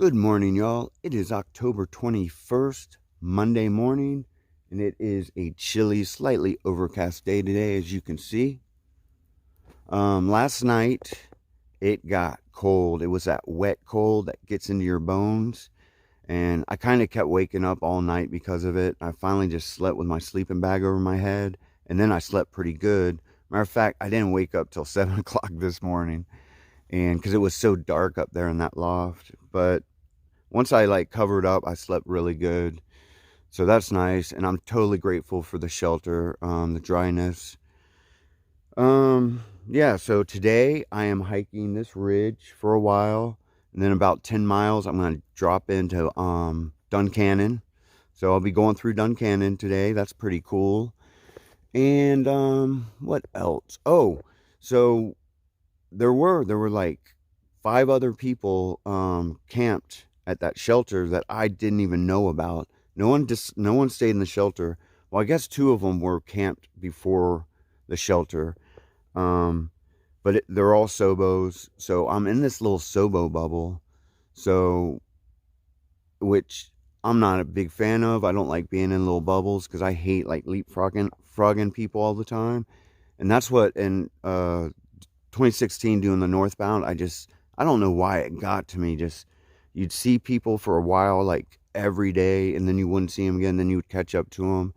Good morning, y'all. It is October 21st, Monday morning, and it is a chilly, slightly overcast day today, as you can see. Last night, it got cold. It was that wet cold that gets into your bones, and I kind of kept waking up all night because of it. I finally just slept with my sleeping bag over my head, and then I slept pretty good. Matter of fact, I didn't wake up till 7 o'clock this morning, and because it was so dark up there in that loft. But once I covered up, I slept really good. So that's nice. And I'm totally grateful for the shelter, the dryness. Yeah, so today I am hiking this ridge for a while. And then about 10 miles, I'm going to drop into Duncannon. So I'll be going through Duncannon today. That's pretty cool. And what else? Oh, so there were like 5 other people camped at that shelter that I didn't even know about. No one stayed in the shelter. Well, I guess 2 of them were camped before the shelter. But they're all Sobos. So I'm in this little Sobo bubble. So, which I'm not a big fan of. I don't like being in little bubbles because I hate leapfrogging people all the time. And that's what in 2016 doing the northbound, I don't know why it got to me. Just you'd see people for a while, like every day, and then you wouldn't see them again. Then you would catch up to them.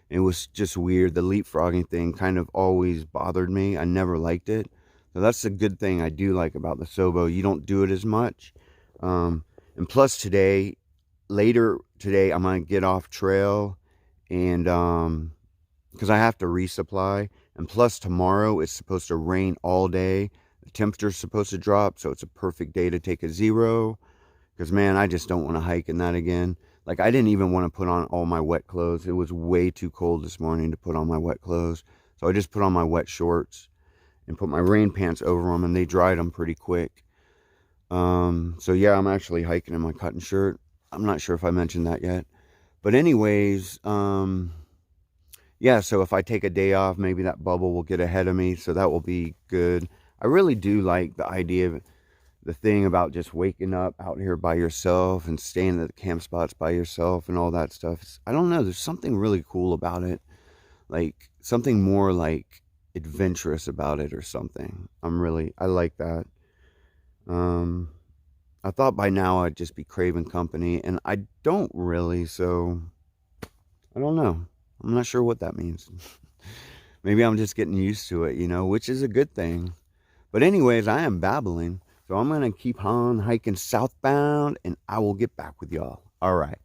It was just weird. The leapfrogging thing kind of always bothered me. I never liked it. So that's a good thing I do like about the Sobo. You don't do it as much. And plus later today, I'm going to get off trail and because I have to resupply. And plus tomorrow it's supposed to rain all day. The temperature's supposed to drop, so it's a perfect day to take a zero. Because, man, I just don't want to hike in that again. Like, I didn't even want to put on all my wet clothes. It was way too cold this morning to put on my wet clothes. So I just put on my wet shorts and put my rain pants over them, and they dried them pretty quick. So, yeah, I'm actually hiking in my cotton shirt. I'm not sure if I mentioned that yet. But anyways, yeah, so if I take a day off, maybe that bubble will get ahead of me. So that will be good. I really do like the idea of the thing about just waking up out here by yourself and staying at the camp spots by yourself and all that stuff. I don't know. There's something really cool about it. Like something more like adventurous about it or something. I like that. I thought by now I'd just be craving company, and I don't really. So I don't know. I'm not sure what that means. Maybe I'm just getting used to it, which is a good thing. But anyways, I am babbling. So I'm going to keep on hiking southbound, and I will get back with y'all. All right.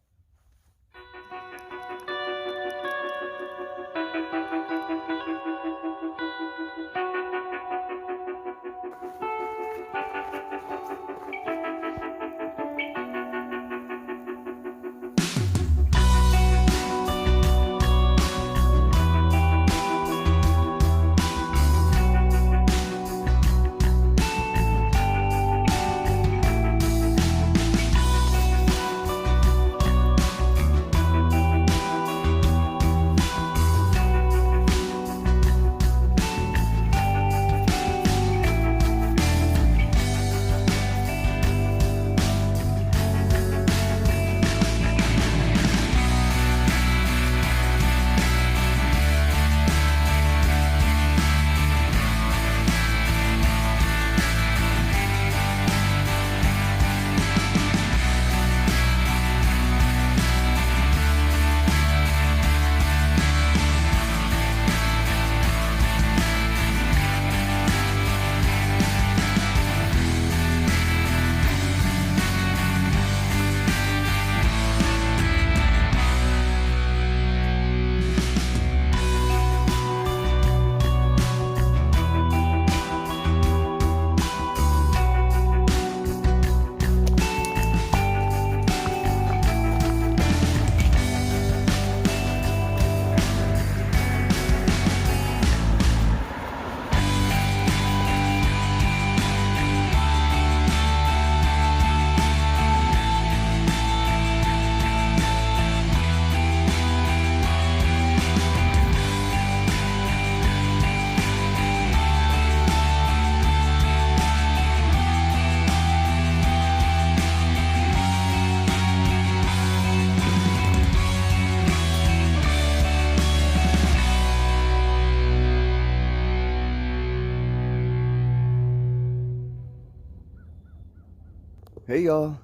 Hey y'all.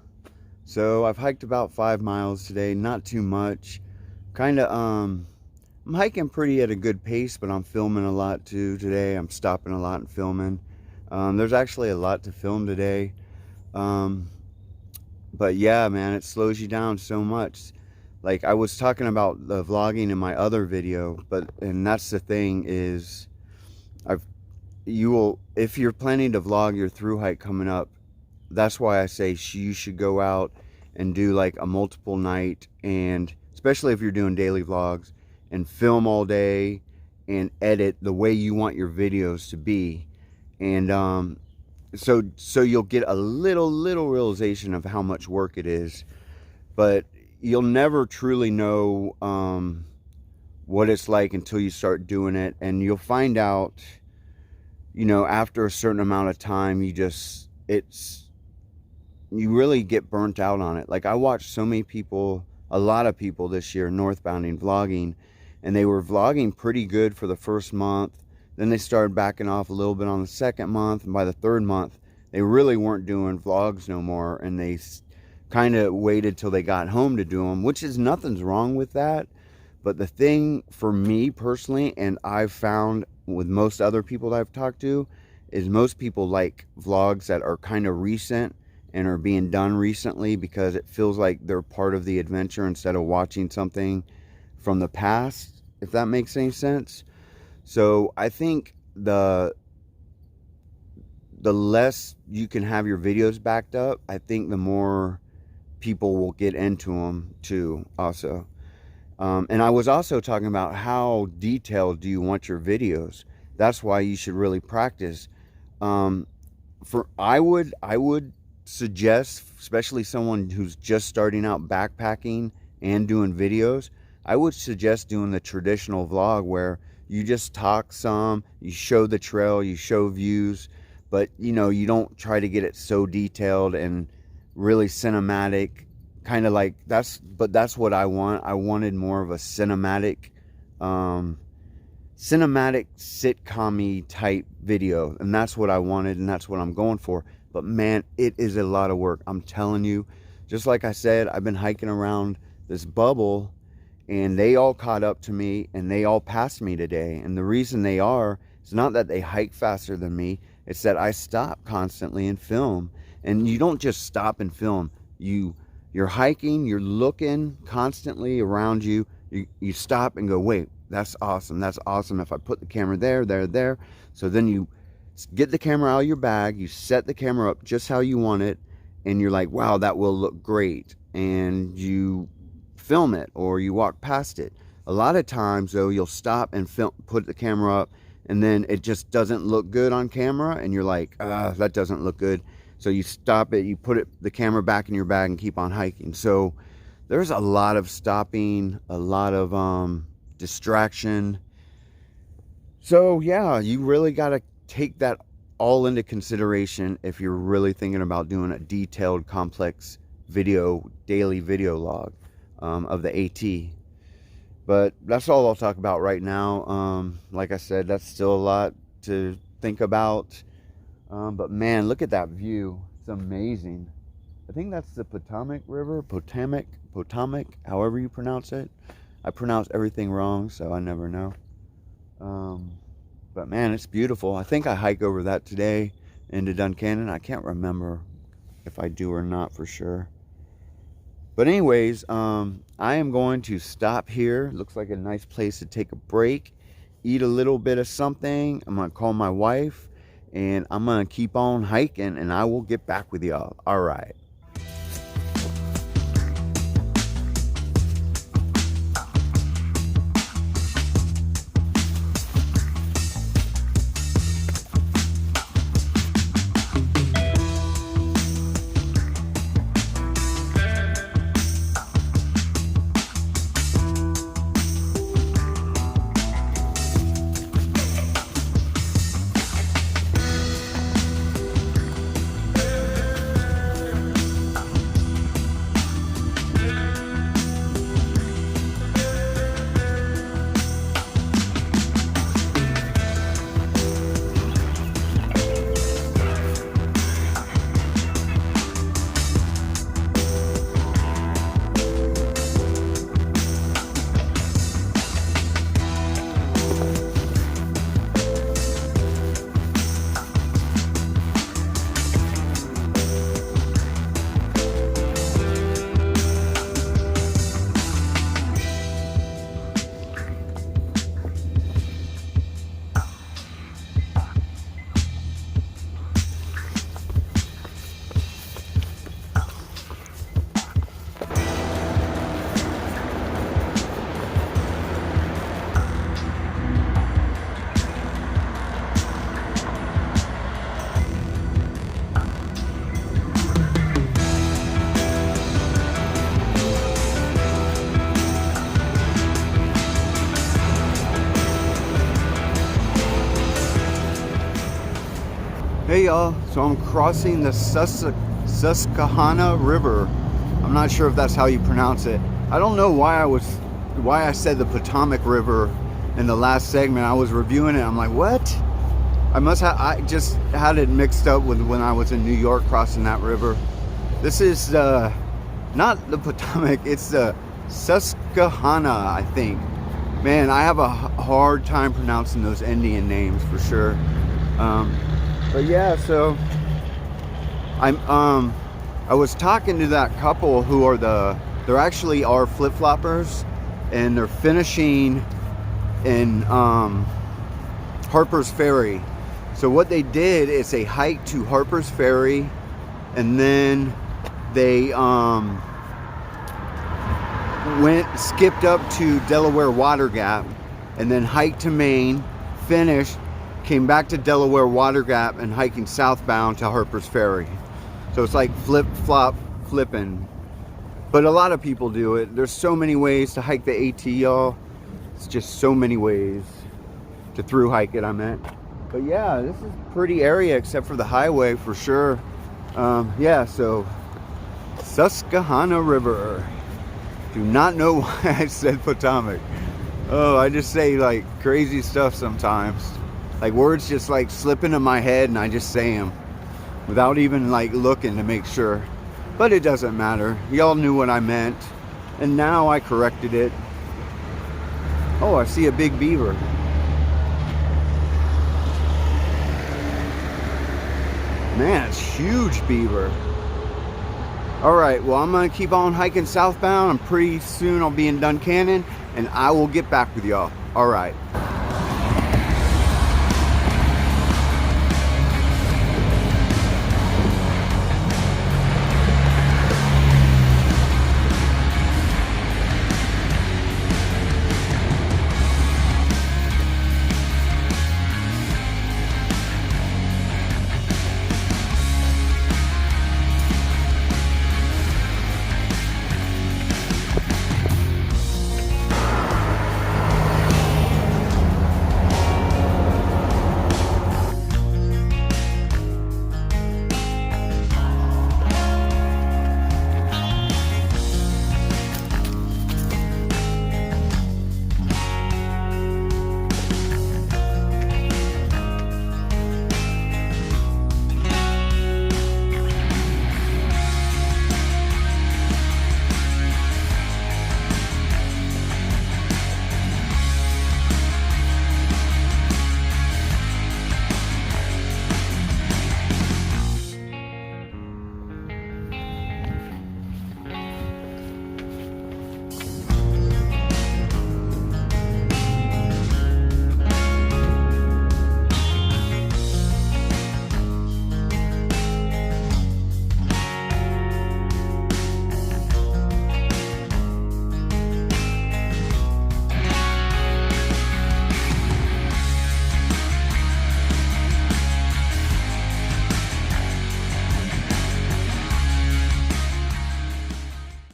So I've hiked about 5 miles today, not too much. Kinda I'm hiking pretty at a good pace, but I'm filming a lot too today. I'm stopping a lot and filming. There's actually a lot to film today. Um, but yeah, man, it slows you down so much. Like I was talking about the vlogging in my other video, and that's the thing is I've you will if you're planning to vlog your through hike coming up, that's why I say you should go out and do like a multiple night, and especially if you're doing daily vlogs, and film all day and edit the way you want your videos to be. And so you'll get a little realization of how much work it is, but you'll never truly know what it's like until you start doing it. And you'll find out, you know, after a certain amount of time, you really get burnt out on it. Like I watched so many people, a lot of people this year northbounding vlogging, and they were vlogging pretty good for the first month. Then they started backing off a little bit on the second month, and by the third month they really weren't doing vlogs no more, and they kind of waited till they got home to do them, which is nothing's wrong with that. But the thing for me personally, and I've found with most other people that I've talked to, is most people like vlogs that are kind of recent and are being done recently, because it feels like they're part of the adventure instead of watching something from the past, if that makes any sense. So I think the less you can have your videos backed up, I think the more people will get into them too also. And I was also talking about how detailed do you want your videos. That's why you should really practice. I would suggest, especially someone who's just starting out backpacking and doing videos, I would suggest doing the traditional vlog where you just talk some, you show the trail, you show views, but you know, you don't try to get it so detailed and really cinematic, kind of like that's what I want. I wanted more of a cinematic sitcom-y type video, and that's what I wanted, and that's what I'm going for. But man, it is a lot of work, I'm telling you. Just like I said, I've been hiking around this bubble, and they all caught up to me, and they all passed me today. And the reason they are, it's not that they hike faster than me, it's that I stop constantly and film. And you don't just stop and film. You're hiking, you're looking constantly around you. You stop and go, wait, that's awesome. That's awesome. If I put the camera there. So then you get the camera out of your bag, you set the camera up just how you want it, and you're like, wow, that will look great. And you film it, or you walk past it. A lot of times though, you'll stop and put the camera up, and then it just doesn't look good on camera, and you're like, that doesn't look good. So you stop it, you put the camera back in your bag and keep on hiking. So there's a lot of stopping, a lot of distraction. So yeah, you really got to take that all into consideration if you're really thinking about doing a detailed, complex daily video log of the AT. But that's all I'll talk about right now. Like I said, that's still a lot to think about. But man, look at that view. It's amazing. I think that's the Potomac River, Potomac, however you pronounce it. I pronounce everything wrong, so I never know. But man, it's beautiful. I think I hike over that today into Duncannon. I can't remember if I do or not for sure. But anyways, I am going to stop here. Looks like a nice place to take a break, eat a little bit of something. I'm going to call my wife, and I'm going to keep on hiking, and I will get back with y'all. All right. y'all. So I'm crossing the Susquehanna River. I'm not sure if that's how you pronounce it. I don't know why I said the Potomac River in the last segment. I was reviewing it. I'm like, what? I just had it mixed up with when I was in New York crossing that river. This is not the Potomac, it's the Susquehanna, I think. Man, I have a hard time pronouncing those Indian names for sure. But yeah, so I was talking to that couple who are they're actually are flip-floppers, and they're finishing in Harper's Ferry. So what they did is they hiked to Harper's Ferry, and then they skipped up to Delaware Water Gap, and then hiked to Maine, finished, came back to Delaware Water Gap, and hiking southbound to Harper's Ferry. So it's like flip-flop flipping. But a lot of people do it. There's so many ways to hike the AT, y'all. It's just so many ways to through hike it, I meant. But yeah, this is a pretty area except for the highway for sure. Yeah, so Susquehanna River. Do not know why I said Potomac. Oh, I just say like crazy stuff sometimes. Like words just like slip into my head and I just say them without even like looking to make sure. But it doesn't matter. Y'all knew what I meant. And now I corrected it. Oh, I see a big beaver. Man, it's huge beaver. Alright, well, I'm going to keep on hiking southbound. And pretty soon I'll be in Duncannon, and I will get back with y'all. Alright.